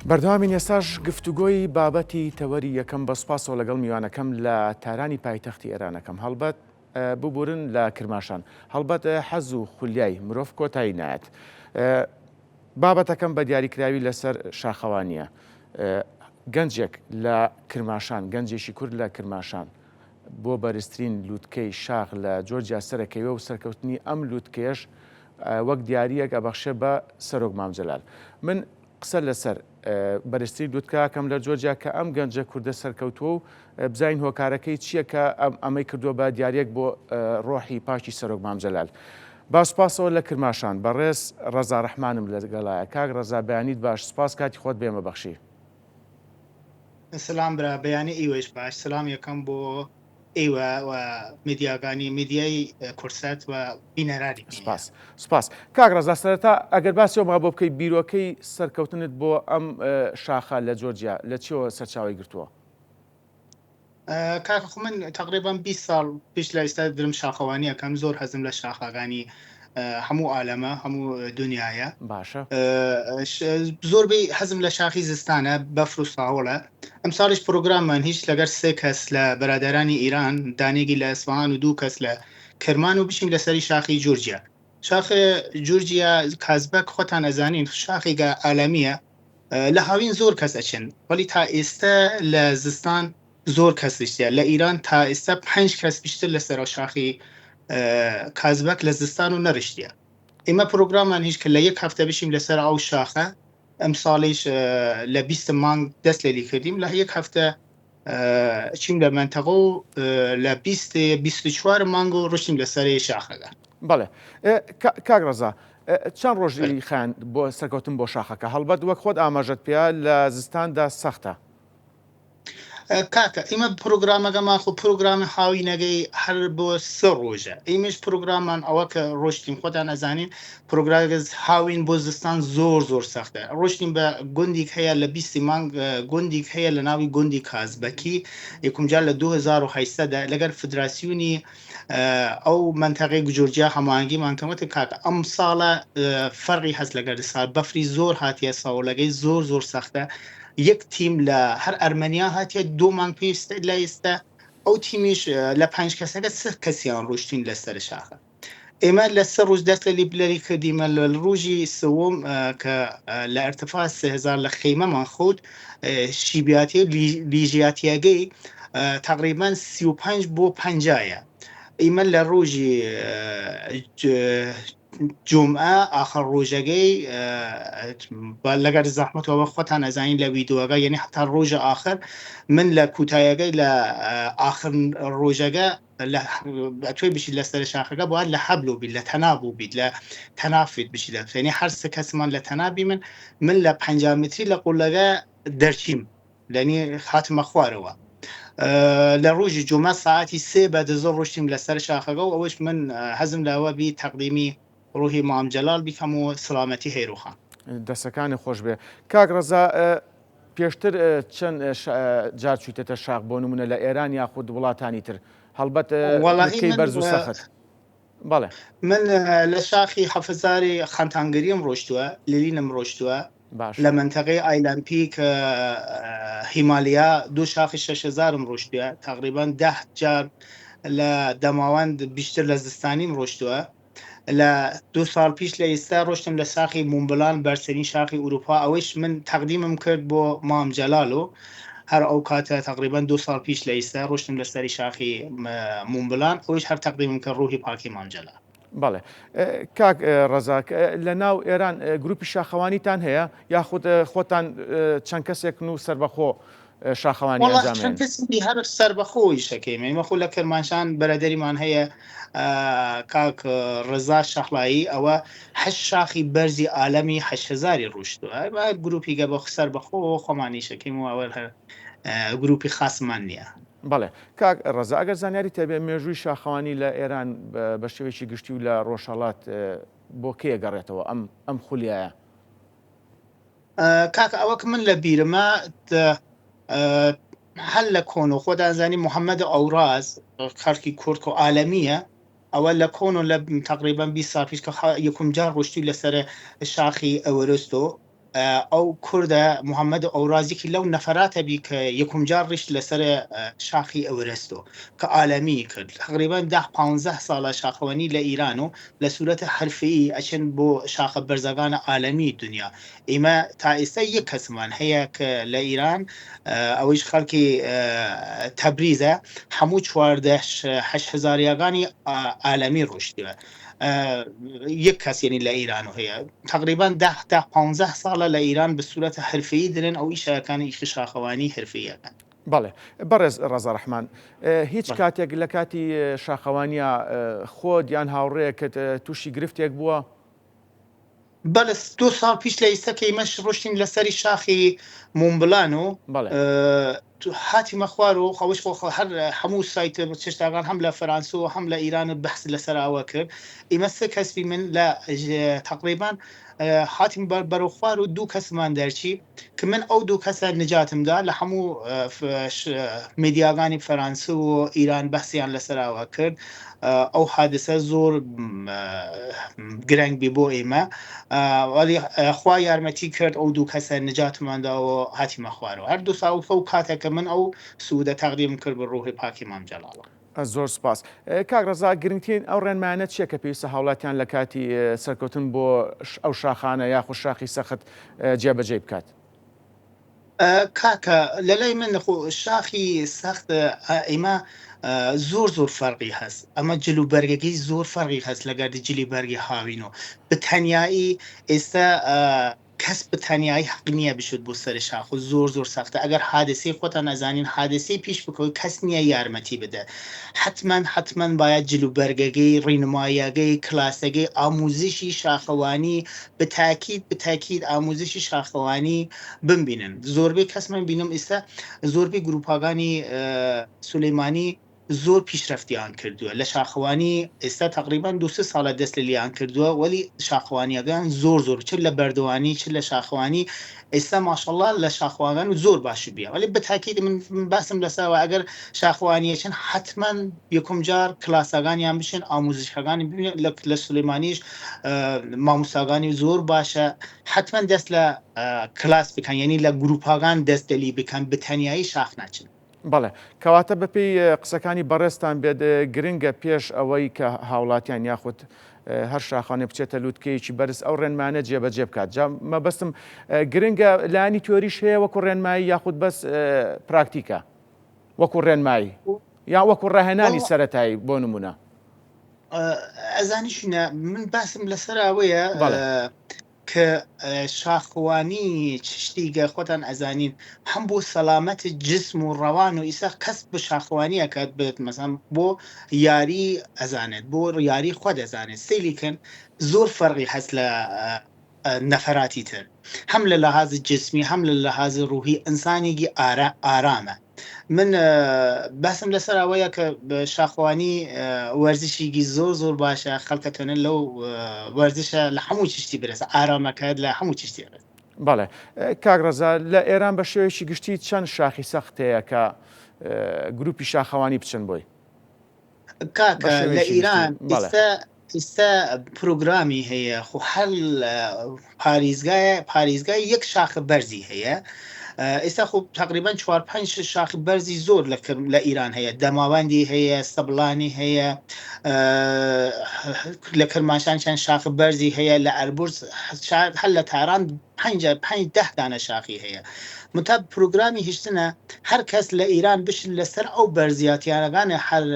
بەردەوامی ئێستاش گفتوگۆی بابەتی تەوەری یەکەم بەسپاسەوە لەگەڵ میوانەکەم لە تارانی پایتەختی ئێرانەکەم هەڵبەت ببورن لە کرماشان هەڵبەت حەز و خولیای مرۆڤ کۆتایی نایەت. بابەتەکەم بە دیاریکراوی لەسەر شاخەوانیە. گەنجێک لە کرماشان گەنجێکی کورد لە کرماشان بۆ بەرزترین لووتکەی شاخ لە جۆرجیا سەرەکەوێ و سەرکەوتنی ئەم لووتکێش وەک دیاریەک ئەبەخشێ بە سەرۆک مامجەلال. من قسە لەسەر بەرزترین لووتکەکەم لە جۆرجیا کە ئەم گەنجە کوردە سەرکەوتووە و بزین هۆکارەکەی چییە کە ئەمەی کردووە بە دیارەک بۆ ڕۆحی پاشی سەرۆک مامجەلال. باسپاسەوە لە کرماشان بەڕێز ڕەزا ڕەحمانم لەگەڵایە. کاک ڕەزا بەیانیت باش، سپاس کاتی خۆت بێمە بەخشی. سلام برا بەیانی ئێوەش باش، سلام یەکەم بۆ ئێوە و میدیاگانی میدیای کورسەت و بینەرانی. سپاس کاک ڕەزا، سەرەتا ئەگەر باسیەوە بۆ بکەی بیرۆکەی سەرکەوتنت بۆ ئەم شاخە لە جۆرجیا لە چیەوە سەرچاوی گرتووە؟ کاک خۆ من تقریبا 20 ساڵ پێش لە ئێستا درم شاخەوانی یەکەم زۆر حەزم لە شاخەکانی هەموو عالەمە هەموو دنیاە. باشە زۆربەی حەزم لە شاخی زستانە بەفر و ساوڵە. ئەم ساڵش پرۆگراممان هیچ لەگەر 3 کەس لە بەرادەرانی ئیران دانێکی لە ئەسفەهان و 2 کەس لە کرمان و بشین لەسەری شاخی جورجیا. شاخی جورجیا کازبەک خۆتان ئەزانین شاخێکە عالەمیە، لە هاوین زۆر کەس ئەچن، وەلی تا ئێستا لە زستان زۆر کەسیشتە. لە ئیران تا ئێستا 5 کەس بیشتر لەسەر شاخی کازبەک لە زستان و نەڕشتە. ئێمە پرۆگراممان هیچ کە لە 1 هەفتە بشیم لەسەر ئەو شاخە. ئەم ساڵیش لە 20 مانگ دەست لێلی کردیم، لە 1 هەفتە چیم لە منتەقە و لە 24 مانگ و ڕشتیم لەسەر شاخەکە. بەڵێ کاک ڕەزا، چەند ڕۆژی خان بۆ سەرکەوتن بۆ شاخەکە هەڵبەت وەک خۆت ئاماژەت پێیا لە زستاندا سەختە؟ کاکە ئێمە پرۆگرامەکەمان خۆ پرۆگرامی هاوینەکەی هەر بۆ 3 ڕۆژە. ئێمەش پرۆگراممان ئەوە کە ڕۆشتیم خۆتان ئەزانین پرۆگرامێک هاوین بۆ زستان زۆر سەختە. ڕۆشتیم بە گوندێک هەیە لە 20 مانگ گوندێک هەیە لە ناوی گوندی کازبەکی یەکمجار لە 2018دا لەگەر فدراسیۆنی ئەو منتەقەی جۆرجیا هەماهەنگیمان کەمەتە کاکە ئەم ساڵە فەرقی هەست لەگەر ساڵ بەفری زۆر هاتیە ساوڵەکەی زۆر سەختە. یەک تیم لە هەر ئەرمەنیا هاتیە 2 مانگ پێویستە لە ئێستا ئەو تیمیش لە 5 کەسەکە 3 کەسیان ڕۆشتین لەسەر شاخە. ئێمە لە 3 ڕۆژ دەست لە لیبلەری کردیمە لە ڕۆژی سوم کە لە ئەرتفاع 3000 لە خەیمەمان خۆت شیبیاتی لیژیاتیەکەی تقریبا 35 بۆ 50ە. ئێمە لە ڕۆژی جمعە آخر ڕۆژەکەی لەگەر زەحمەتەوە خۆتان ئەزانین لە ویدۆگە، یعنی حتا ڕۆژە آخر من لە کوتایەکەی لە آخر ڕۆژەکە توی بشید لەسەر شاخەکە باید لە حەبلۆ بیت، لە تەنابوو بیت، لە تەنافیت بشید، یعنی هەر 3 کەسمان لە تەنابی من لە 50 متری لە قوڵەکە دەرچیم، لەنی خاتمە خوارەوە. لە ڕۆژی جمعە ساعتی 3 بەدەزۆر ڕۆشتیم لەسەر شاخەکە و ئەوەش من حەزم لەوە بی تەقدیمی ڕۆحی مامجەلال بیکەم و سڵامەتی هەیروخان. دەستەکانی خۆش بێ. کاک ڕەزا، پێشتر چەند جار چوویتەتە شاخ بۆ نمونە لە ئێران یاخود وڵاتانی تر هەڵبەت وەڵاهی بەرز و سەخت؟ بەڵێ من لە شاخی حەفزاری خەنتانگەریم ڕۆشتووە، لێلینم ڕۆشتووە لە منتەقەی ئایلەمپیک هیمالیا 2 شاخی 6000م ڕۆشتووە، تقریبا 10 جار لە دەماوەند بیشتر لە زستانیم ڕۆشتووە. لە 2 ساڵ پیش لە ئێستا ڕۆشتم لە ساخی مونبلان بەرزترین شاخی ئوروپا، ئەوەش من تەقدیمم کرد بۆ مامجەلال و هەر ئەو کاتە تقریبا 2 ساڵ پیش لە ئێستا ڕۆشتم لەسەری شاخی مونبلان، ئەوش هەر تەقدیمم کرد ڕۆحی پاکی مامجەلال. بەڵێ کاک ڕەزا، لە ناو ئێران گروپی شاخەوانیتان هەیە یاخود خۆتان چەند کەسێکن و سەربەخۆ شاخەوانی ئەنجامێن؟ هەر سەربەخۆی شەکەیمە. ئێمە خۆ لە کرمانشان بەرەدەریمان هەیە کاک ڕەزا شەحڵایی، ئەوە 8 شاخی بەرزی عالەمی 8000 ڕۆشتووە. گروپی گە بە سەربەخۆ خۆمانی شەکەیم و ئەوە گروپی خاسمان نییە. بەڵێ کاک ڕەزا، ئەگەر زانیاری تەبێ مێژووی شاخەوانی لە ئێران بە شێوەیەکی گشتی و لە ڕۆژهەڵات بۆ کێ گەڕێتەوە ئەم خولیایە؟ کاک ئەوەک من لە بیرمە هەل لە کۆن و خۆدانزانی محەممەد ئەوراز خەرکی کورد و عالەمیە، ئەوە لە کۆن و لە تقریبا 20 سال پیش کە یەکمجار ڕۆشتی لەسەر شاخی ئەوەرستۆ ئەو کوردە محەممەد ئەورازێکی لەو نەفراتەبی کە یەکم جار ڕیشت لەسەر شاخی ئەورستۆ کە عالەمی کرد تقریبان 10-15 ساڵە شاخەوەنی لە ئیران و لە سوورەتە حرفی ئەچن بۆ شاخە بەرزەکانە عالەمی دنیا ئێمە تا ئێستا یەک کەسمان هەیە کە لە ئیران ئەوەیش خەڵکی تەبریزە هەموو 14 هزاریاگانی عالەمی ڕۆشتیوە یەک کەسێنی لە ئیران و هەیە تقریبان 10-15 ساڵە لە ئیران بە سوورەتە حرفەیی درن ئەو ئیشەکانی ئیشی شاخەوانی حرفەیەکان. بەڵێ بەڕێز ڕەزا ڕەحمان هیچ کاتێک لە کاتی شاخەوانیە خۆت یان هاوڕێیەکت تووشی گرفتێک بووە؟ بەڵێ 2 ساڵ پیش لە ئێستا کە ئێمەش ڕۆشتین لەسەری شاخی مۆمبلان و هاتیمە خوار و خەوش هەر هەموو سایتە چێشتاکان هەم لە فەرانسە و هەم لە ئیران بەحس لەسەراوە کرد ئێمە سێ کەسبی من لە تقریبان هاتیم بەرەو خوار و 2 کەسمان دەرچی کە من ئەو 2 کەسە نجاتمدا لە هەموو میدیاگانی فەرانسە و ئیران بەحسیان لەسەراوە کرد ئەو حادثە زۆر گرنگ بی بۆ ئێمە وەلی خوا یارمەتی کرد ئەو 2 کەسە نجاتمانداوە هاتیمە خوارەوە هەر 2 ساڵ و کاتێکە من ئەو سوودە تەقدیم کرد بە ڕۆحی پاکی مام جەلالە. زۆر سپاس. کاک ڕەزا گرنگترین ئەو ڕێنمایانە چییە کە پێویستە هاوڵاتیان لە کاتی سەرکەوتن بۆ ئەو شاخانە یاخود شاخی سەخت جێبەجێ بکات؟ کاکە لە لای من شاخی سەخت ئێمە زۆر فەرقی هەست ئەمە جلوبەرگەکەی زۆر فەرقی هەست لە گەردی جلی بەرگی هاوین و بەتەنیایی ئێستا کەس بەتەنیایی حەق نییە بشوت بۆ سەر شاخ و زۆر سەختە ئەگەر حادثەی خۆتان نەزانین حادثەی پیش بکەوت کەس نییە یارمەتی بدە حتمما باید جلوبەرگەکەی ڕێنماییەکەی کلاسەکەی ئاموزشی شاخەوانی بتاکید ئاموزشی شاخەوانی ببینن زۆربەی کەسمان بینم ئێستا زۆربەی گروپاگانی سولەیمانی زۆر پیشرفتیان کردووە لە شاخەوانی ئێستا تقریبان 2-3 ساڵە دەست لە لیان کردووە وەلی شاخەوانیەکان زۆر چ لە بەردەوانی چ لە شاخەوانی ئێستا ماشەڵڵا لە شاخەوانیان و زۆر باش بیا ولی بەتاکید من باسم لەسەوە ئەگەر شاخەوانیەکەن حتمما یەکم جار کلاسەکانیان بشن ئاموزشەکانی ببینن لە سولەیمانیش مامۆستاکانی زۆر باشە حتمما دەست لە کلاس بکەن یعنی لە گروپاکان دەستەلی بکەن بەتەنیایی شاخ ناچن. بەڵێ کەواتە بەپێی قسەکانی بەڕێستان بێت گرنگە پێش ئەوەی کە هاوڵاتیان یاخود هەر شاخانێ بچێتە لووتکەیەکی بەرز ئەو ڕێنمانە جێبەجێ بکات جا مەبەستم گرنگە لانی تۆریش هەیە وەکو ڕێنمایی یاخود بەس پراکتیکە وەکو ڕێنمایی یا وەکو ڕاهێنانی سەرەتایی بۆ نمونە ئەزانیشینە من باسم لەسەر ئەوەیە کە شاخەوانی چشتیگە خۆتان ئەزانین هەم بۆ سەلامەت جسم و ڕەوان و ئیسا کەس بە شاخەوانی ئەکات بێت مەسەڵەن بۆ یاری ئەزانێت بۆ یاری خۆ دەزانێت سەیریکن زۆر فەرقی هەست لە نەفەراتی تر هەم لە لەحاظ جسمی هەم لە لەحاظ ڕوحی ئینسانێکی ئارامە من باسم لەسەر ئەوەیە کە شاخەوانی وەرزشێکی زۆر باشە خەڵکەتەنە لەو وەرزشە لە هەموو چشتی برێسە ئارامەکەت لە هەموو چشتی برێت. بەڵێ کاک ڕەزا لە ئێران بە شێوەیەکی گشتی چەند شاخی سەختەیە کە گروپی شاخەوانی بچن بۆی؟ کاکە لە ئیران ئێستا پرۆگرامی هەیە خو هەر پارێزگای یەک شاخە بەرزی هەیە ئێستا خۆ تقریبان 4-5 شاخی بەرزی زۆر لە ئیران هەیە دەماوەندی هەیە سەبڵانی هەیە لە کرماشان چەند شاخ بەرزی هەیە لە ئەربورز هەر لە تاران 5-10 دانە شاخی هەیە متا پرۆگرامی هیچتنە هەر کەس لە ئیران بشن لەسەر ئەو بەرزیاتیانەکانە هەر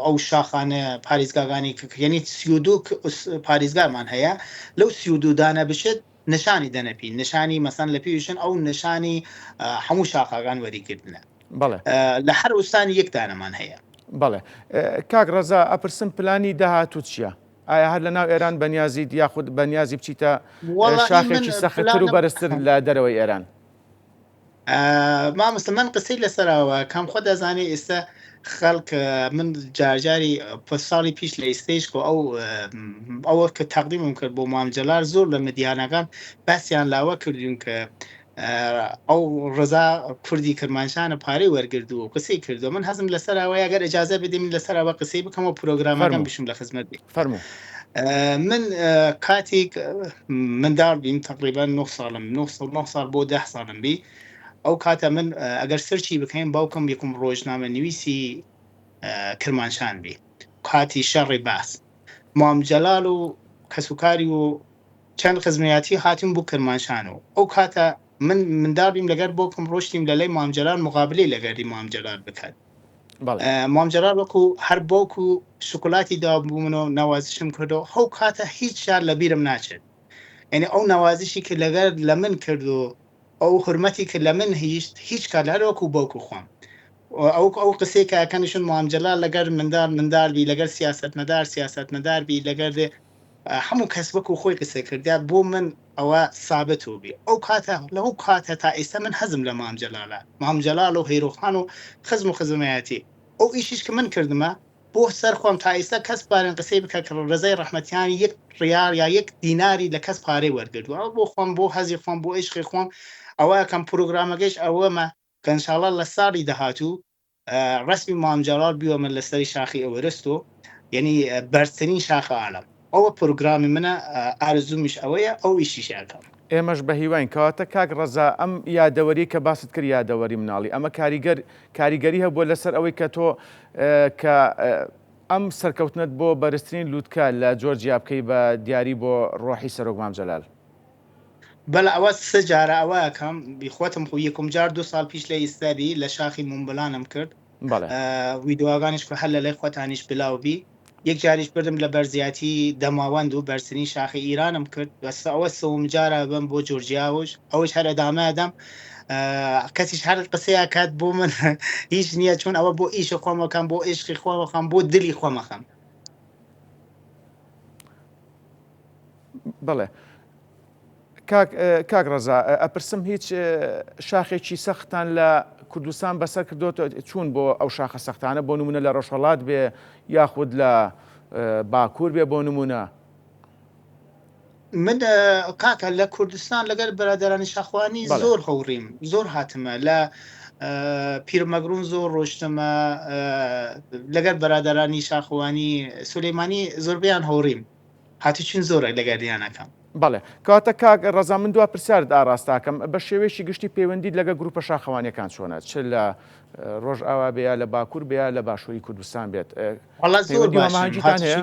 ئەو شاخانە پارێزگاکانی یعنی 32 پارێزگامان هەیە لەو 32 دانە بشت نشانی دەنەپی نشانی مەسەن لە پێویشن ئەو نشانی هەموو شاخاکان وەریگرتنە لە هەر ئوستانی یەک دانەمان هەیە. بەڵێ کاک ڕەزا ئەپرسم پلانی داهاتوو چییە؟ ئایا هەر لە ناو ئێران بەنیازیت یاخود بەنیازی بچیتە شاخێکی سەختتر و بەرزتر لە دەرەوەی ئێران؟ مامۆستا من قسەی لەسەرەوە کام خۆ دەزانێت ئێستا خەڵک من جارجاری ساڵی پیش لە ئێستەیش ئەوە کە تەقدیمم کرد بۆ مام جەلال زۆر لە مدیانەکان باسییان لاوە کردوین کە ئەو ڕزا کوردی کرمانشانە پارەی وەرگردو و قسەی کردو من هەزم لەسەرەوەی ئەگەر ئەجازە بدەین لەسەرەوە قسەی بکەم و پرۆگرامەکەم بشم لە خزمەت بێ. فەرموو. من کاتێک منداڵ بیم تقریبا 9 ساڵم 9 ساڵ بۆ 10 ساڵم بی ئەو کاتە من ئەگەر سەرچی بکەین باوکم یەکم ڕۆژنامە نوویسی کرمانشان بی کاتی شەڕی باس مام جەلال و کەسوکاری و چەند خزمەتی هاتیم بۆ کرمانشان و ئەو کاتە من منداڵ بیم لەگەر باوکم ڕۆشتیم لەلای مام جەلال مقابلەی لەگەری مام جەلال بکات مام جەلال وەکو هەر باوکو شکلاتی دابوومن و ناوازشم کردەوە ئەو کاتە هیچ شار لە بیرم ناچێت یعنی ئەو ناوازشی کە لەگەر لە من کرد و ئەو حرمەتی کە لە من هیچ کار لە وەکو باوکو خۆم ئەو قسەی کە ئەکەنشون مام جەلال لەگەر منداڵبی لەگەر سیاستمەدار بی لەگەر هەموو کەس وەکو خۆی قسە کردیا بۆ من ئەوە ثابت و بی ئەو کاتە لەو کاتە تا ئێستا من حەزم لە مام جەلال و هەیرۆخان و خزم و خزمەتی ئەو ئیشیش کە من کردمە بۆ سەر خۆم تا ئێستا کەس پارێن قسەی بکە کە ڕزای ڕەحمەتیان 1 ریال یا 1 دیناری لە کەس پارەی وەرگردووە بۆ خۆم بۆ هەزی خۆم بۆ عشقی خۆم ئەوە کەم پرۆگرامەکەیش ئەوەمە کە ئینشاڵڵا لە ساڵی داهاتوو ڕسمی مام جەلال بیوە من لەسەری شاخی ئەوەرست و یعنی بەرزترین شاخە عالەم ئەوە پرۆگرامی منە ئارزومیش ئەوەیە ئەو ئیشیش ئەکەم ئێمەش بە هیوان کەواتە کاک ڕەزا ئەم یادەوەری کە باست کرد یادەوەری مناڵی ئەمە کاریگەری هەبووە لەسەر ئەوەی کە تۆ کە ئەم سەرکەوتنت بۆ بەرزترین لووتکە لە جۆرجیا بکەی بە دیاری بۆ ڕۆحی سەرۆک مام جەلال بەڵێ ئەوە سە جارە ئەوە یەکەم بیخواتم خو یەکم جار 2 ساڵ پیش لە ئیستادی لە شاخی مونبلانم کرد ویددیوگانیش کە هەر لە لای خۆتانیش بلاوبی یەک جاریش بردم لە بەرزیاتی دەماوەند و بەرزترین شاخی ئیرانم کرد بەس ئەوە سەوم جارە بم بۆ جۆرجیاوش ئەوش هەر ئەدامەدەم کەسیش هەر قسەیە کات بۆ من هیچ نییە چون ئەوە بۆ ئیشە خۆمەکەم بۆ عشقی خۆمەخەم بۆ دلی خۆمەخەم بڵێ کاک ڕەزا ئەپرسم هیچ شاخێکی سەختان لە کوردستان بەسەر کردوتە چوون بۆ ئەو شاخە سەختانە بۆ نمونە لە ڕۆژهەڵات بێ یاخود لە باکوور بێ بۆ نمونە من کاکە لە کوردستان لەگەر بەرادەرانی شاخوانی زۆر هەوڕیم زۆر هاتمە لە پیرمەگرون زۆر ڕۆشتمە لەگەر بەرادەرانی شاخوانی سولەیمانی زۆربیان هەوڕیم هاتوچین زۆرە لەگەریانەکەم بەڵێ کاتە کاک ڕەزا من دوا پرسیارت ئاراستاکەم بە شێوەیەکی گشتی پەیوەندی لەگە گروپە شاخەوانیەکان چۆنە چ لە ڕۆژ ئاوا بێە لە باکوور بێە لە باشووری کوردستان بێت زۆرماهنجیتان هەیە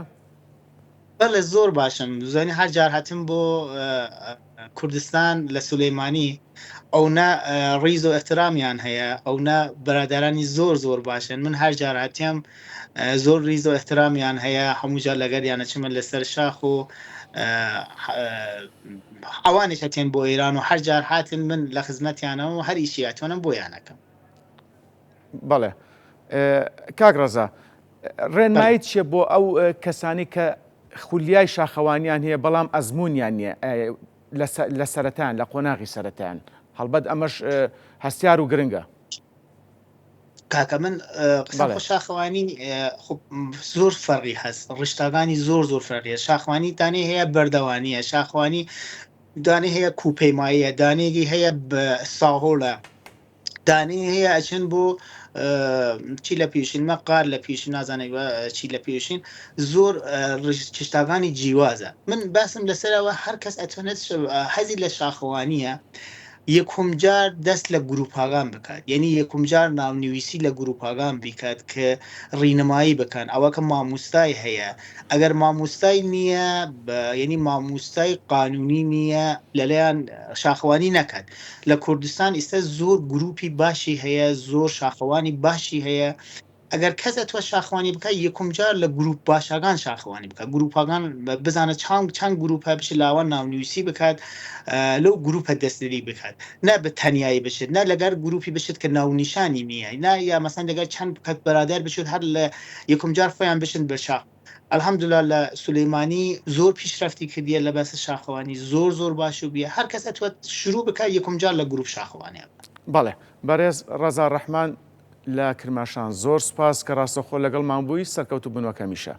بەڵێ زۆر باشم زانی هەر جار هاتم بۆ کوردستان لە سولەیمانی ئەو نە ڕیز و احترامیان هەیە ئەو نە بەرادەرانی زۆر باشن من هەر جار هاتیم زۆر ریز و احترامیان هەیە هەموو جار لەگەریانە چمە لەسەر شاخ و ئەوانش هەتێن بۆ ئێران و هەر جار هاتن من لە خزمەتیانەوە و هەر ئیشیاتوانم بۆیانەکەم بەڵێ کاک ڕەزا ڕێنمایت چیە بۆ ئەو کەسانی کە خولیای شاخەوانیان هەیە بەڵام ئەزمونیان نییە لە سەرەتان لە قۆناغی سەرەتان هەڵبەت ئەمەش هەستیار و گرنگە کاکە من قسە شاخەوانی زۆر فەرقی هەست ڕشتاگانی زۆر فەرقیە شاخوانی دانێ هەیە بەردەوانیە شاخوانی دانێ هەیە کوپەیماییە دانێگی هەیە ساهۆڵە دانێ هەیە ئەچن بۆ چی لە پێشین مە قار لە پیش نازانێت چی لە پێشین زۆر چشتاگانی جیوازە من باسم لەسەرەوە هەر کەس ئەتوانێت حەزی لە شاخەوانیە یەکم جار دەست لە گروپاگان بکات یعنی یەکم جار ناونویسی لە گروپاگان بیکات کە ڕینەمایی بکەن ئەوە کە مامۆستای هەیە ئەگەر مامۆستای نییە یعنی مامۆستای قانونی نییە لەلایەن شاخەوانی نەکات لە کوردستان ئێستا زۆر گروپی باشی هەیە زۆر شاخەوانی باشی هەیە ئەگەر کەسە تۆ شاخوانی بکە یەکم جار لە گروپ باشاگان شاخوانی بکە گروپاگان بزانە چەند گروپە بش لاوە ناونویسی بکات لەو گروپە دەستری بکات نە بە تەنایی بشێت نە لەگەر گروپی بشێت کە ناونیشانی نییە نا یا مەسەن لەگەر چەند کەس بەرادەر بشێت هەر لە یەکم جار خۆیان بشن بە شاخ الحەمدولیلا لە سولەیمانی زۆر پیشرفتی کردیە لە بەس شاخەوانی زۆر باش و بیە هەر کەس ئەتوێت شروع بکات یەکم جار لە گروپ شاخەوانیە بەڵێ بەڕێز ڕەزا ڕەحمان لە کرماشان زۆر سپاس کە ڕاستەخۆ لەگەڵمان بووی سەرکەوتو بنوەکەمیشە